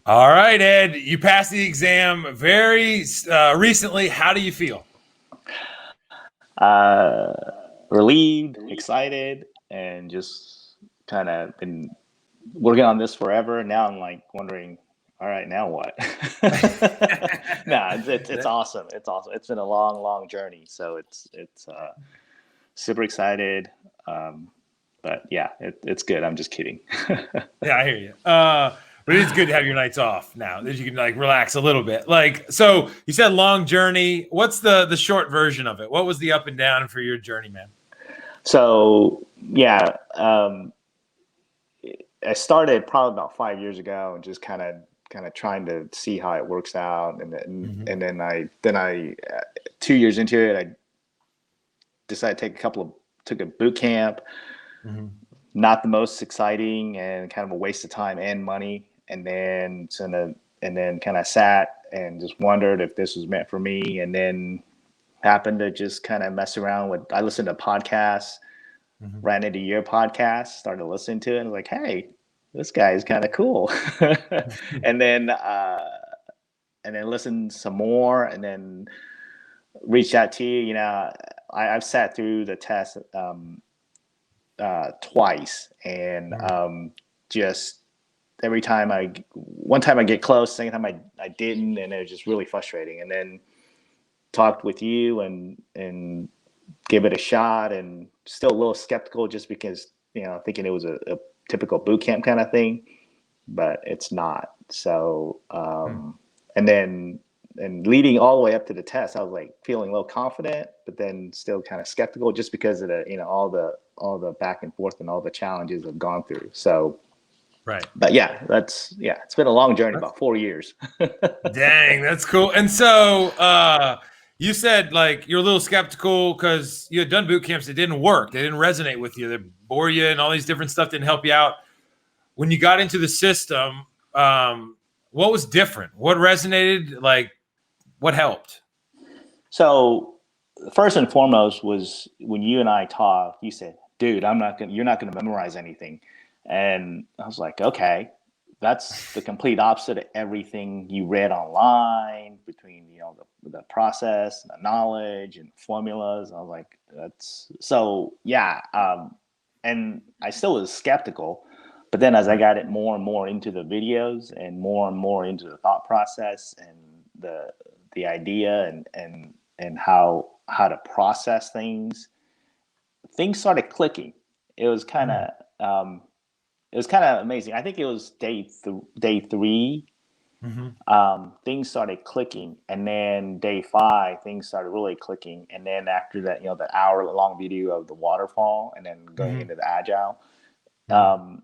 All right, Ed, you passed the exam very recently. How do you feel? Uh, Relieved, excited, and just kind of been working on this forever. Now I'm like wondering, all right, now what? No, it's awesome. It's awesome. It's been a long journey. So it's super excited. Um, but yeah, it's good. I'm just kidding. Yeah, I hear you. But it is good to have your nights off now that you can like relax a little bit. Like, so you said long journey. What's the short version of it? What was the up and down for your journey, man? So yeah, I started probably about 5 years ago, and just kind of trying to see how it works out, and then Mm-hmm. and then I 2 years into it, I decided to took a boot camp. Mm-hmm. Not the most exciting and kind of a waste of time and money. And then kind of sat and just wondered if this was meant for me. And then happened to just kind of mess around with. I listened to podcasts, Mm-hmm. ran into your podcast, started listening to it, and was like, hey, this guy is kind of cool. and then uh, and then listened some more, and then reached out to you. I've sat through the test twice, and just every time one time I get close, second time I didn't, and it was just really frustrating. And then talked with you and give it a shot, and still a little skeptical just because thinking it was a typical boot camp kind of thing, but it's not. So and then and leading all the way up to the test, I was like feeling a little confident, but then still kind of skeptical just because of the all the back and forth and all the challenges I've gone through. So, Right. but it's been a long journey, about 4 years. Dang, that's cool. And so you said like you're a little skeptical because you had done boot camps that didn't work. They didn't resonate with you. They bore you and all these different stuff didn't help you out. When you got into the system, what was different? What resonated? Like what helped? So first and foremost was when you and I talked, you said, dude, you're not gonna memorize anything. And I was like, okay, that's the complete opposite of everything you read online between, the process and the knowledge and formulas. I was like, that's so, yeah. And I still was skeptical, but then as I got it more and more into the videos and more into the thought process and the idea and how to process things started clicking. It was kind of amazing. I think it was day three. Mm-hmm. Things started clicking, and then day five, things started really clicking. And then after that, the hour-long video of the waterfall, and then going Mm-hmm. into the agile, Mm-hmm. um,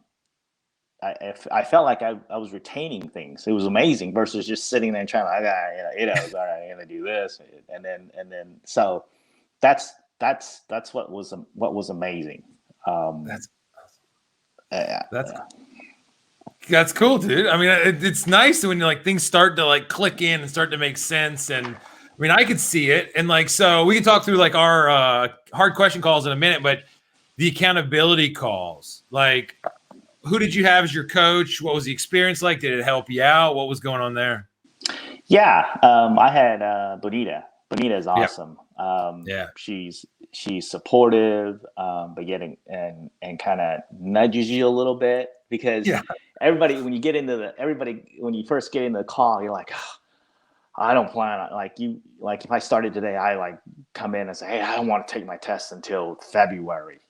I felt like I was retaining things. It was amazing versus just sitting there and trying to, it was all right. I'm gonna do this, and then so that's what was amazing. Um, That's yeah, that's yeah. that's cool, dude. I mean, it's nice when like things start to like click in and start to make sense. And I mean, I could see it. And like, so we can talk through like our hard question calls in a minute, but the accountability calls, like, who did you have as your coach? What was the experience like? Did it help you out? What was going on there? Yeah, I had Bonita. Bonita is Yeah. awesome. Yeah. She's supportive, but yet and kind of nudges you a little bit because Yeah. everybody when you first get into the call, you're like, oh, I don't plan on like if I started today, I like come in and say, hey, I don't want to take my test until February,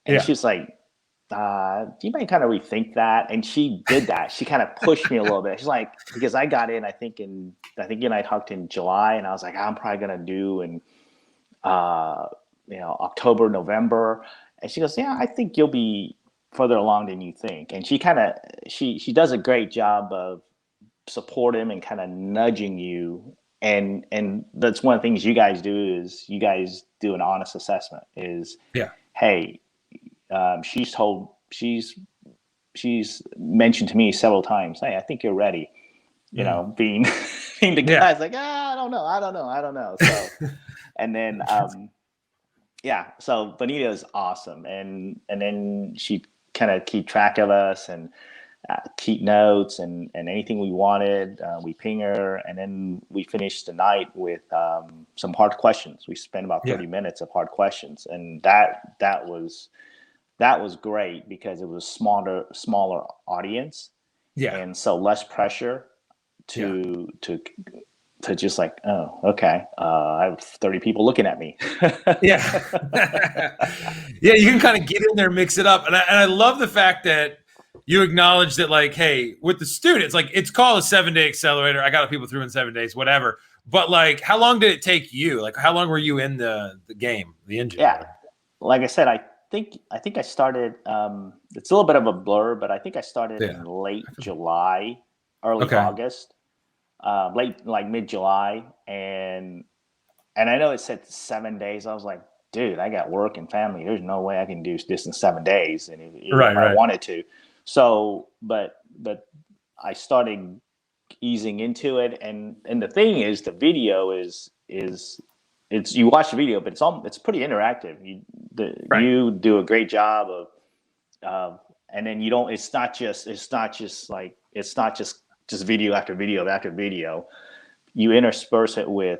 and Yeah. she's like, you might kind of rethink that. And she did that. She kind of pushed me a little bit. She's like, because I got in, I think you and I talked in July, and I was like, I'm probably gonna do in uh, October, November. And she goes, yeah, I think you'll be further along than you think. And she does a great job of supporting and kind of nudging you. And that's one of the things you guys do is you guys do an honest assessment. Is Yeah. hey, she's told she's mentioned to me several times, hey, I think you're ready. Mm. Being being the Yeah. guy's like, I don't know. So and then yeah, so Bonita is awesome, and then she kind of keep track of us, and keep notes and anything we wanted. We ping her, and then we finished the night with some hard questions. We spent about 30 minutes of hard questions, and that was great because it was smaller audience, and so less pressure to just like, oh, okay, I have 30 people looking at me. Yeah. Yeah, you can kind of get in there, mix it up. And I love the fact that you acknowledge that, like, hey, with the students, like, it's called a 7-day accelerator. I got people through in 7 days, whatever. But like, how long did it take you? Like, how long were you in the game, the engine? Yeah. Like I said, I think I started, it's a little bit of a blur, but I think I started in late July, early August. Late, like mid-July, and I know it said 7 days. I was like, dude, I got work and family. There's no way I can do this in 7 days, and if I wanted to. So, but I started easing into it, and the thing is, the video is it's, you watch the video, but it's pretty interactive. You do a great job of, and then you don't. It's not just video after video after video. You intersperse it with,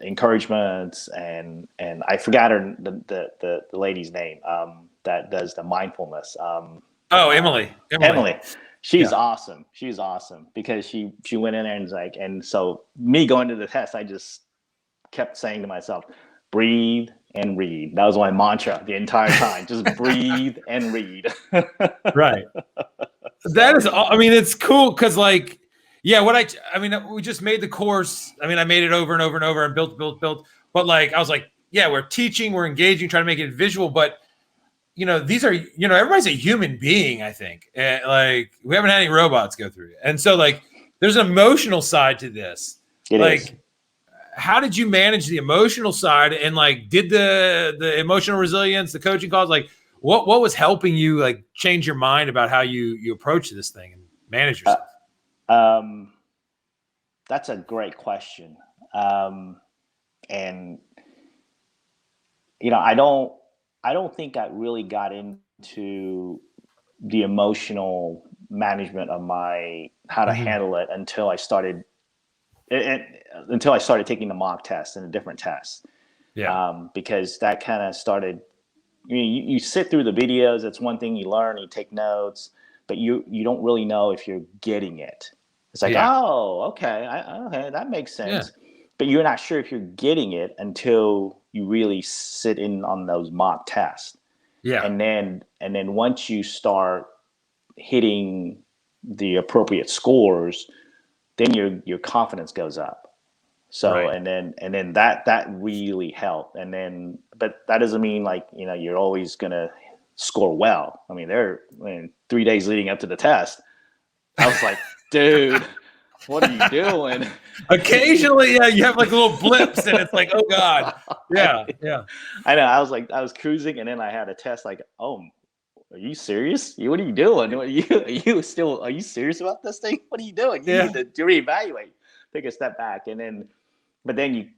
encouragements, and I forgot the lady's name that does the mindfulness. Emily. She's awesome. She's awesome because she went in there and was like, and so me going to the test, I just kept saying to myself, breathe and read. That was my mantra the entire time. Just breathe and read. Right. That is, I mean, it's cool because, like, yeah, we just made the course. I mean, I made it over and over and over and built. But like, I was like, yeah, we're teaching, we're engaging, trying to make it visual. But, these are, everybody's a human being, I think. Like, we haven't had any robots go through it. And so, like, there's an emotional side to this. It is. How did you manage the emotional side? And, like, did the emotional resilience, the coaching calls, like, what was helping you, like, change your mind about how you approach this thing and manage yourself? That's a great question. And I don't think I really got into the emotional management of how to handle it until I started taking the mock test and the different tests. Yeah. Because that kind of started. You sit through the videos. That's one thing you learn. You take notes, but you don't really know if you're getting it. It's like, oh, okay, okay, that makes sense. Yeah. But you're not sure if you're getting it until you really sit in on those mock tests. Yeah. And then once you start hitting the appropriate scores, then your confidence goes up. So and then that really helped. But that doesn't mean, like, you're always gonna score well. I mean, 3 days leading up to the test, I was like, dude, what are you doing? Occasionally, you have like little blips, and it's like, oh God, yeah. I know. I was cruising, and then I had a test. Like, oh, are you serious? What are you doing? Are you serious about this thing? What are you doing? You need to reevaluate, take a step back, and then. But then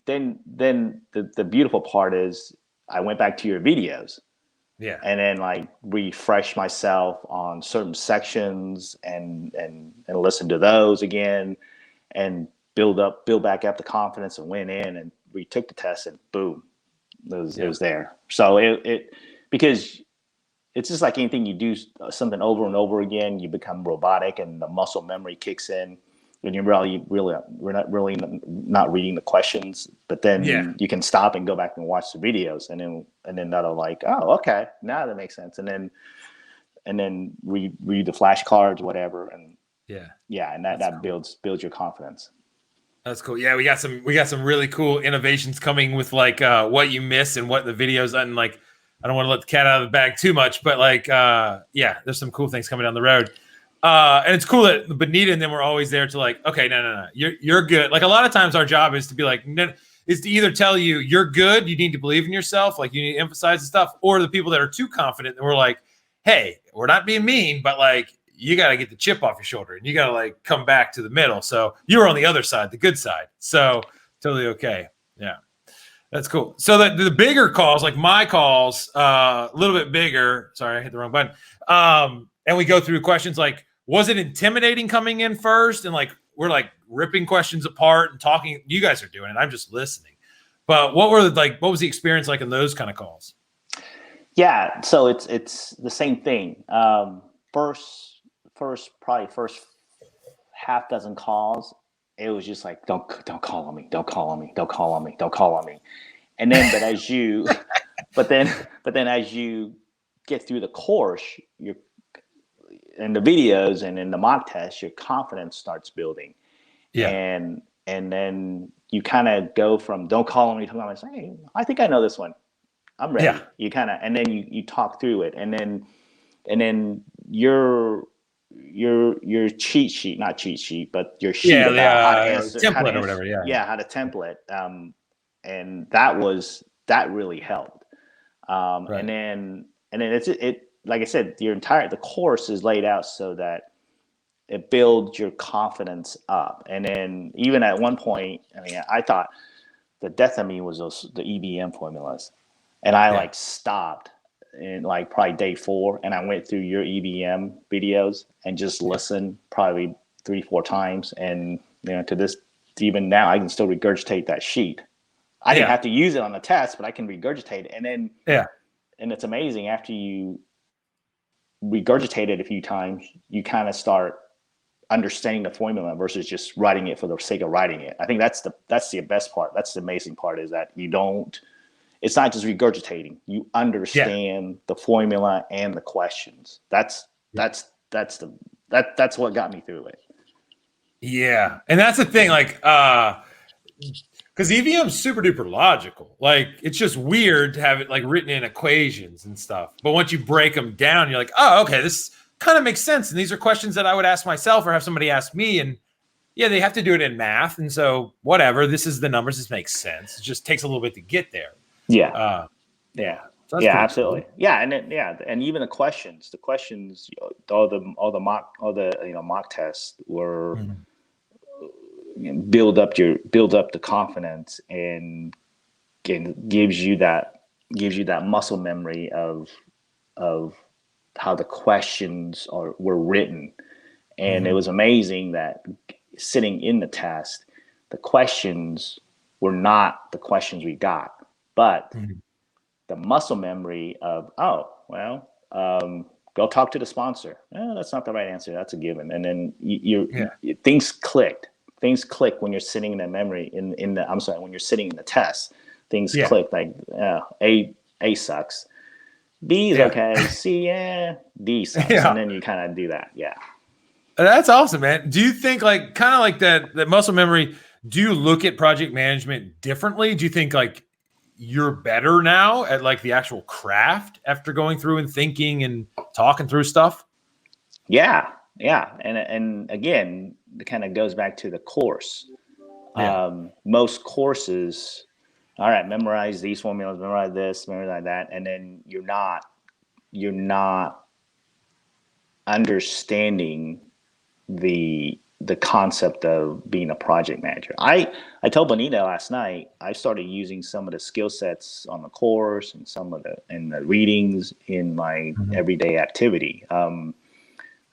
the beautiful part is I went back to your videos. Yeah. And then, like, refresh myself on certain sections and listen to those again and build back up the confidence and went in and retook the test, and boom, it was there. So it because it's just like anything, you do something over and over again, you become robotic and the muscle memory kicks in. And you're we're not reading the questions, but then you can stop and go back and watch the videos, and then that'll, like, oh, okay, now that makes sense, and then read the flashcards, whatever, and and that builds your confidence. That's cool. Yeah, we got some really cool innovations coming with, like, what you miss and what the videos, and, like, I don't want to let the cat out of the bag too much, but, like, there's some cool things coming down the road. And it's cool that Benita and them were always there to, like, okay, no, you're good. Like, a lot of times our job is to be like, is to either tell you you're good, you need to believe in yourself, like, you need to emphasize the stuff, or the people that are too confident, and we're like, hey, we're not being mean, but, like, you got to get the chip off your shoulder, and you got to, like, come back to the middle. So you were on the other side, the good side. So totally okay. Yeah, that's cool. So the bigger calls, like my calls, a little bit bigger. Sorry, I hit the wrong button. and we go through questions like, was it intimidating coming in first? And like, we're like ripping questions apart and talking. You guys are doing it. I'm just listening. But what was the experience like in those kind of calls? Yeah, so it's the same thing. First half dozen calls, it was just like, don't call on me, don't call on me, don't call on me, don't call on me. And then, but then as you get through the course, you're in the videos and in the mock test, your confidence starts building. Yeah. And then you kind of go from don't call on me to say, hey, I think I know this one. I'm ready. Yeah. You kind of, and then you talk through it, and then your cheat sheet, not cheat sheet, but your sheet about how to answer, template or whatever. Yeah. How to template. And that really helped. Right. And then it like I said, the course is laid out so that it builds your confidence up. And then even at one point, I mean, I thought the death of me was the EBM formulas. And I like stopped in like probably day 4, and I went through your EBM videos and just listened probably 3-4 times. And to this, even now, I can still regurgitate that sheet. I didn't have to use it on the test, but I can regurgitate it. And then and it's amazing, after you regurgitate it a few times, you kind of start understanding the formula versus just writing it for the sake of writing it. I think that's the best part. That's the amazing part, is that it's not just regurgitating. You understand the formula and the questions. That's what got me through it. Yeah. And that's the thing, like, because EVM is super duper logical. Like, it's just weird to have it like written in equations and stuff. But once you break them down, you're like, oh, okay, this kind of makes sense. And these are questions that I would ask myself or have somebody ask me. And yeah, they have to do it in math. And so whatever, this is the numbers. This makes sense. It just takes a little bit to get there. Yeah. So absolutely. Cool. Yeah. And then, and even the questions, all the mock tests were build up the confidence and gives you that muscle memory of how the questions were written. And it was amazing that sitting in the test, the questions were not the questions we got, but the muscle memory of, go talk to the sponsor. That's not the right answer. That's a given. And then things clicked. Things click when you're sitting in the memory when you're sitting in the test. Things click, like A sucks, B is okay, C D sucks, and then you kind of do that. Yeah, that's awesome, man. Do you think like kind of like that muscle memory? Do you look at project management differently? Do you think like you're better now at like the actual craft after going through and thinking and talking through stuff? Yeah. And again, it kind of goes back to the course. Most courses, all right, memorize these formulas, memorize this, memorize that, and then you're not understanding the concept of being a project manager. I told Bonita last night, I started using some of the skill sets on the course and some of the readings in my everyday activity.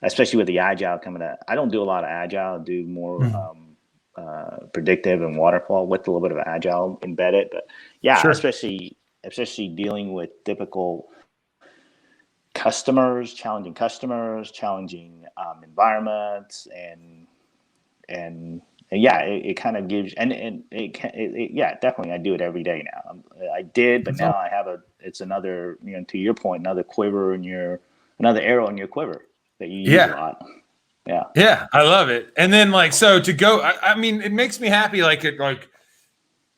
Especially with the agile coming up. I don't do a lot of agile. I do more predictive and waterfall with a little bit of agile embedded. But especially dealing with difficult customers, challenging environments, and it kind of gives, definitely I do it every day now. I did, but now I have it's another, to your point, another arrow in your quiver that you use a lot. Yeah, I love it. And then like, so to go, I mean, it makes me happy.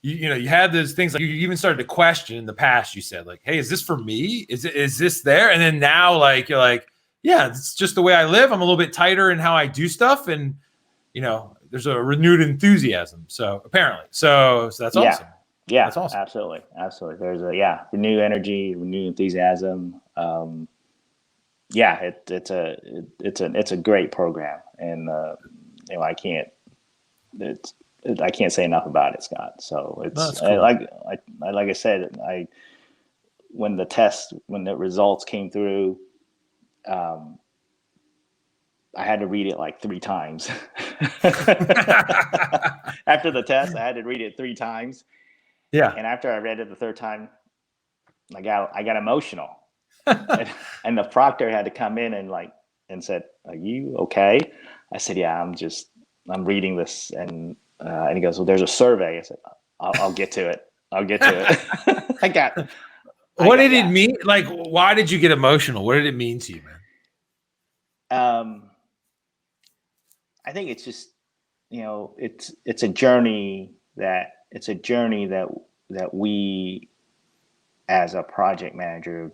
You had those things, like you even started to question in the past. You said like, hey, is this for me? Is this there? And then now like, you're like, yeah, it's just the way I live. I'm a little bit tighter in how I do stuff. And, there's a renewed enthusiasm. So apparently, so that's awesome. Yeah, that's awesome. Absolutely. There's renewed energy, renewed enthusiasm. It's a great program, and I can't say enough about it, Scott. So it's cool. like I said, when the results came through, I had to read it like 3 times. After the test, I had to read it 3 times. Yeah. And after I read it the 3rd time, I got emotional. And the proctor had to come in and said, "Are you okay?" I said, "Yeah, I'm reading this." And he goes, "Well, there's a survey." I said, I'll get to it. I'll get to it. What did it mean? Like, why did you get emotional? What did it mean to you, man? I think it's just, it's a journey that we as a project manager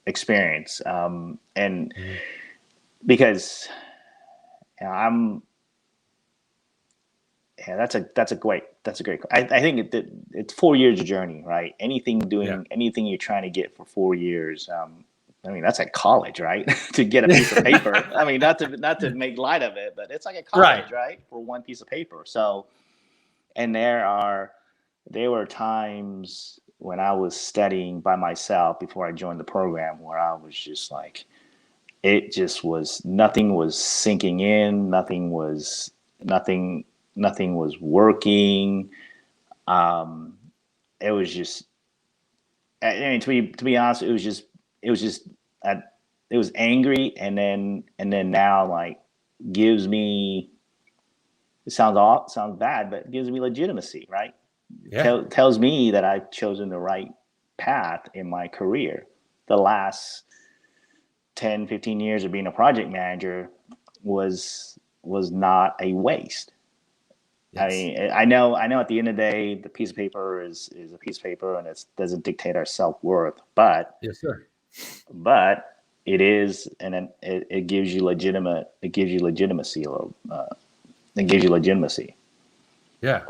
experience. And because that's a great. I think it's 4 years of journey, right? Anything you're trying to get for 4 years. I mean, that's like college, right? To get a piece of paper. I mean, not to make light of it, but it's like a college, right? For one piece of paper. So, and there were times when I was studying by myself before I joined the program where I was just like, nothing was sinking in, nothing was working. It was just, I mean, to be honest, it was angry, and then now, like, gives me, it sounds bad, but it gives me legitimacy, right? Yeah. Tells me that I've chosen the right path in my career. The last 10, 15 years of being a project manager was not a waste. Yes. I mean, I know at the end of the day, the piece of paper is a piece of paper, and it doesn't dictate our self-worth, but yes, sir. But it is, and it gives you legitimacy. It gives you legitimacy. Yeah.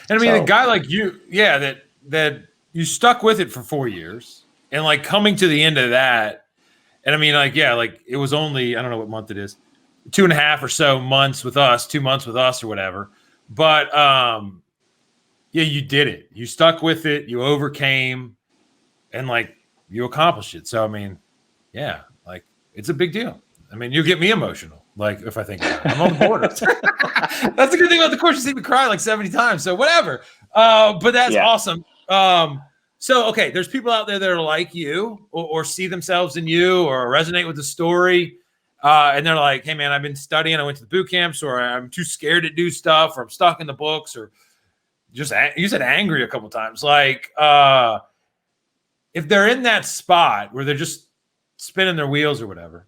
And I mean, a guy like you, that you stuck with it for 4 years, and like coming to the end of that. And I mean, like, yeah, like it was only, I don't know what month it is, 2.5 or so months with us, 2 months with us or whatever. But yeah, you did it. You stuck with it. You overcame, and like you accomplished it. So I mean, yeah, like it's a big deal. I mean, you get me emotional. Like if I think about it, I'm on the border. That's the good thing about the course. You see me cry like 70 times. So whatever. But that's awesome. So, okay, there's people out there that are like you or see themselves in you or resonate with the story. And they're like, hey, man, I've been studying. I went to the boot camps, or I'm too scared to do stuff, or I'm stuck in the books, or just you said angry a couple times. Like if they're in that spot where they're just spinning their wheels or whatever,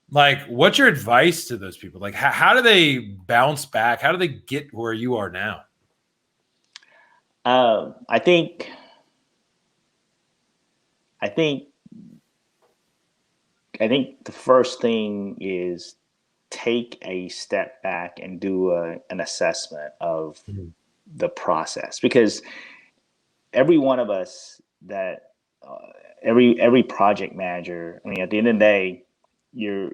like what's your advice to those people? Like how do they bounce back? How do they get where you are now? I think the first thing is take a step back and do an assessment of the process, because every one of us that every project manager, I mean, at the end of the day, you're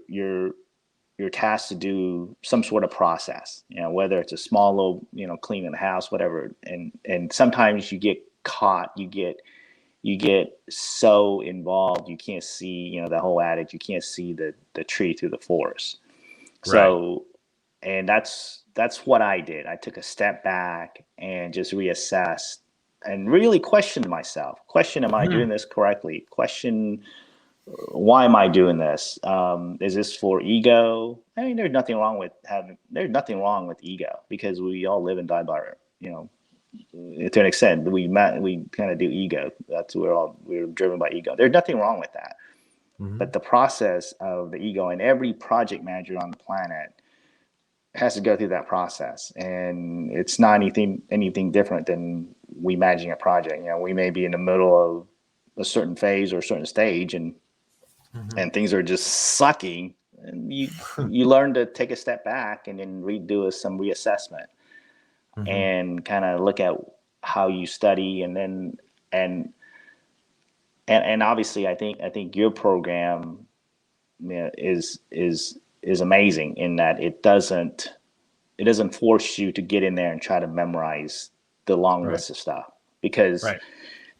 tasked to do some sort of process, whether it's a small little, cleaning the house, whatever. And sometimes you get caught, you get so involved, you can't see, the whole adage, you can't see the tree through the forest. Right. So, and that's what I did. I took a step back and just reassessed and really questioned myself. Am I doing this correctly? Why am I doing this? Is this for ego? I mean, there's nothing wrong with ego, because we all live and die by, to an extent, we kind of do ego. That's we're driven by ego. There's nothing wrong with that. But the process of the ego, and every project manager on the planet has to go through that process, and it's not anything different than we managing a project. We may be in the middle of a certain phase or a certain stage, and things are just sucking, and you learn to take a step back and then redo some reassessment and kind of look at how you study, and then and obviously I think your program is amazing in that it doesn't force you to get in there and try to memorize the long list of stuff, because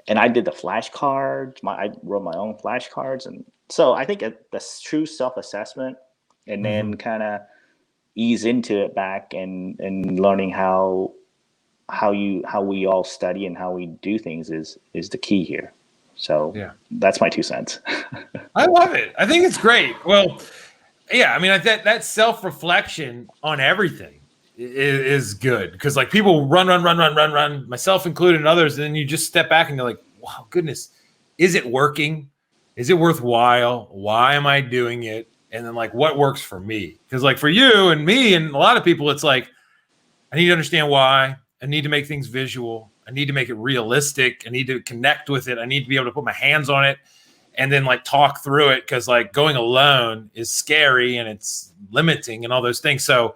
and I did the flashcards. I wrote my own flashcards, and so I think the true self-assessment and then kind of ease into it back, and learning how we all study and how we do things is the key here. So Yeah, that's my 2 cents. I love it. I think it's great. Well, yeah, I mean that self-reflection on everything is good, because like people run, myself included and others, and then you just step back and you're like, wow, goodness, is it working? Is it worthwhile? Why am I doing it? And then like what works for me? Because like for you and me and a lot of people, it's like I need to understand why. I need to make things visual. I need to make it realistic. I need to connect with it. I need to be able to put my hands on it and then like talk through it, because like going alone is scary and it's limiting and all those things. So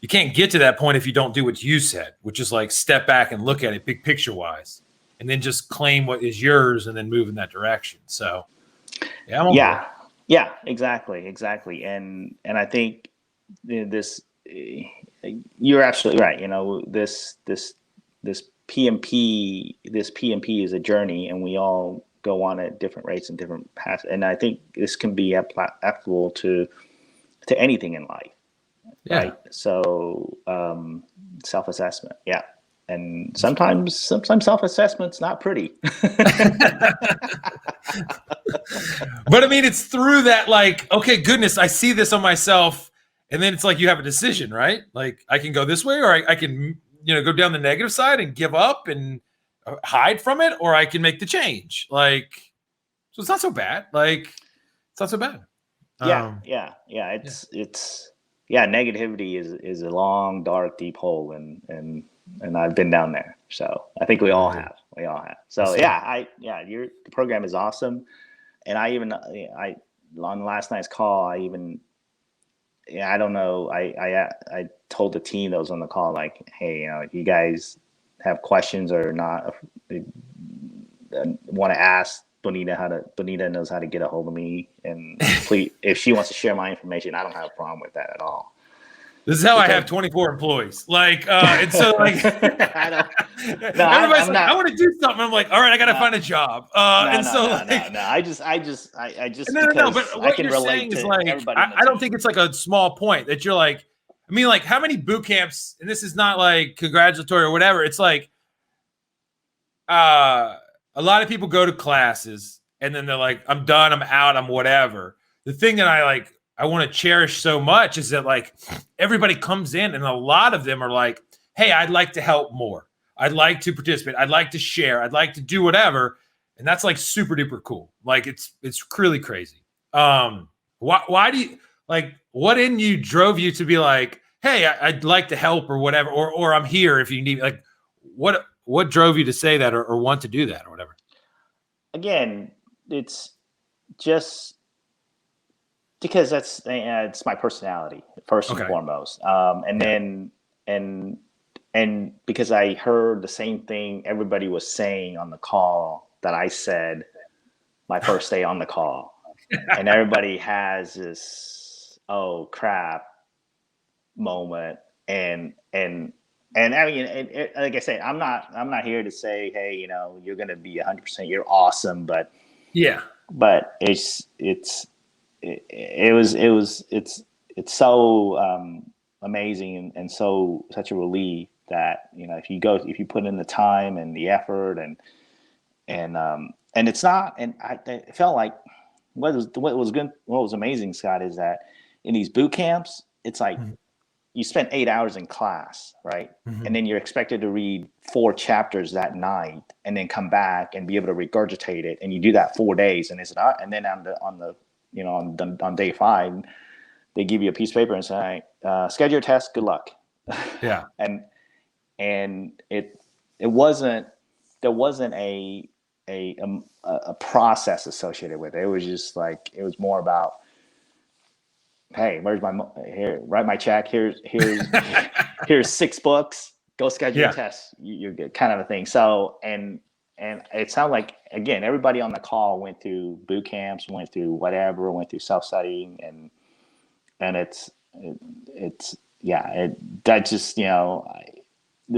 you can't get to that point if you don't do what you said, which is like step back and look at it big picture wise, and then just claim what is yours and then move in that direction. So yeah, I'm on board. Yeah, exactly. And I think this, you're absolutely right. You know, this PMP is a journey, and we all go on at different rates and different paths. And I think this can be applicable to anything in life. Yeah. Right. So self-assessment. Yeah. And sometimes self-assessment's not pretty. But I mean, it's through that, like, okay, goodness, I see this on myself. And then it's like you have a decision, right? Like I can go this way, or I can, go down the negative side and give up and hide from it, or I can make the change. Like, so it's not so bad. Like, it's not so bad. Yeah. Negativity is a long, dark, deep hole, and I've been down there. So I think we all have. So the program is awesome. And I on last night's call, I don't know. I told the team that was on the call, like, hey, if you guys have questions or not, want to ask Bonita knows how to get a hold of me, and please, if she wants to share my information, I don't have a problem with that at all. This is how I have 24 employees. Like, and so like, everybody's like, I want to do something. I'm like, all right, I got to find a job. I just because what I can relate to like, everybody. I don't think it's like a small point that you're like, I mean, like how many boot camps, and this is not like congratulatory or whatever. It's like, a lot of people go to classes and then they're like, I'm done, I'm out, I'm whatever. The thing that I want to cherish so much is that like everybody comes in and a lot of them are like, hey, I'd like to help more. I'd like to participate. I'd like to share. I'd like to do whatever. And that's like super duper cool. Like it's really crazy. Why do you like, what in you drove you to be like, hey, I'd like to help or whatever, or I'm here if you need, like, what drove you to say that or want to do that or whatever? Again, it's just because it's my personality first and foremost. And because I heard the same thing everybody was saying on the call that I said my first day on the call. And everybody has this, oh crap moment. And I mean, like I said, I'm not here to say, hey, you're going to be 100%, you're awesome. But it's so amazing and such a relief that, if you put in the time and the effort and it's not, and I felt like what was amazing, Scott, is that in these boot camps, it's like, you spent 8 hours in class, right? Mm-hmm. And then you're expected to read 4 chapters that night and then come back and be able to regurgitate it. And you do that 4 days. And then on day 5, they give you a piece of paper and say, schedule your test, good luck. Yeah. and there wasn't a process associated with it. It was just like, it was more about, hey, where's here? Write my check. Here's 6 books. Go schedule your test. You're good, kind of a thing. So and it sounded like, again, everybody on the call went through boot camps, went through whatever, went through self-studying, and that just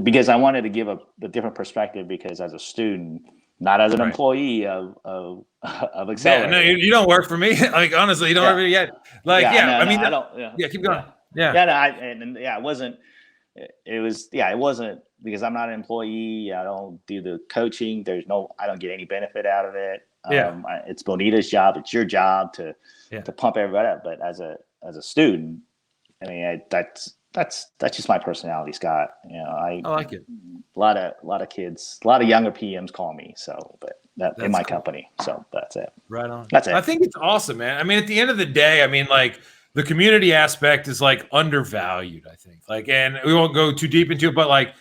because I wanted to give a different perspective, because as a student, not as an Right. employee of Yeah, Accelerator. no, you don't work for me. Like, honestly, you don't work for me yet. Like, No, I mean, I don't. Yeah, yeah, keep going. yeah. No, and yeah, it wasn't. It was, yeah, it wasn't because I'm not an employee. I don't do the coaching. I don't get any benefit out of it. Yeah. It's Bonita's job. It's your job to Yeah. pump everybody up. But as a student, I mean, that's just my personality, Scott. You know, I like it. a lot of kids, a lot of younger PMs call me. So, but that's in my company. So that's it. Right on. That's it. I think it's awesome, man. I mean, at the end of the day, I mean, like, the community aspect is like undervalued, I think. Like, and we won't go too deep into it, but like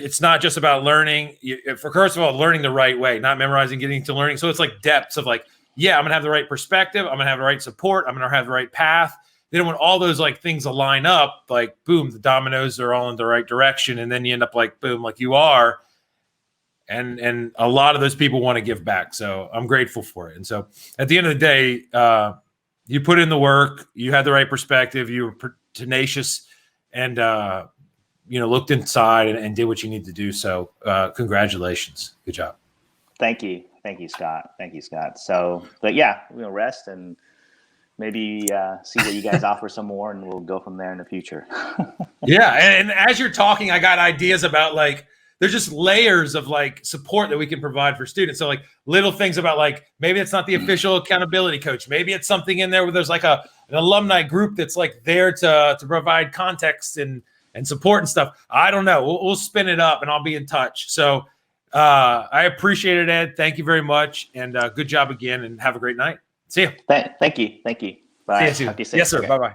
it's not just about learning. For first of all, learning the right way, not memorizing, getting to learning. So it's like depths of like, yeah, I'm gonna have the right perspective. I'm gonna have the right support. I'm gonna have the right path. Then when all those like things align up, like boom, the dominoes are all in the right direction, and then you end up like boom, like you are. And a lot of those people want to give back. So I'm grateful for it. And so at the end of the day, you put in the work, you had the right perspective, you were tenacious, and looked inside and did what you need to do. So congratulations. Good job. Thank you, Scott. Thank you, Scott. So, but yeah, we'll rest and maybe see what you guys offer some more, and we'll go from there in the future. Yeah. And as you're talking, I got ideas about like, there's just layers of like support that we can provide for students. So like little things about like, maybe it's not the official accountability coach. Maybe it's something in there where there's like an alumni group that's like there to provide context and support and stuff. I don't know. We'll spin it up and I'll be in touch. So I appreciate it, Ed. Thank you very much. And good job again, and have a great night. See you. Thank you. Bye. See you soon. Yes, sir. Okay. Bye-bye.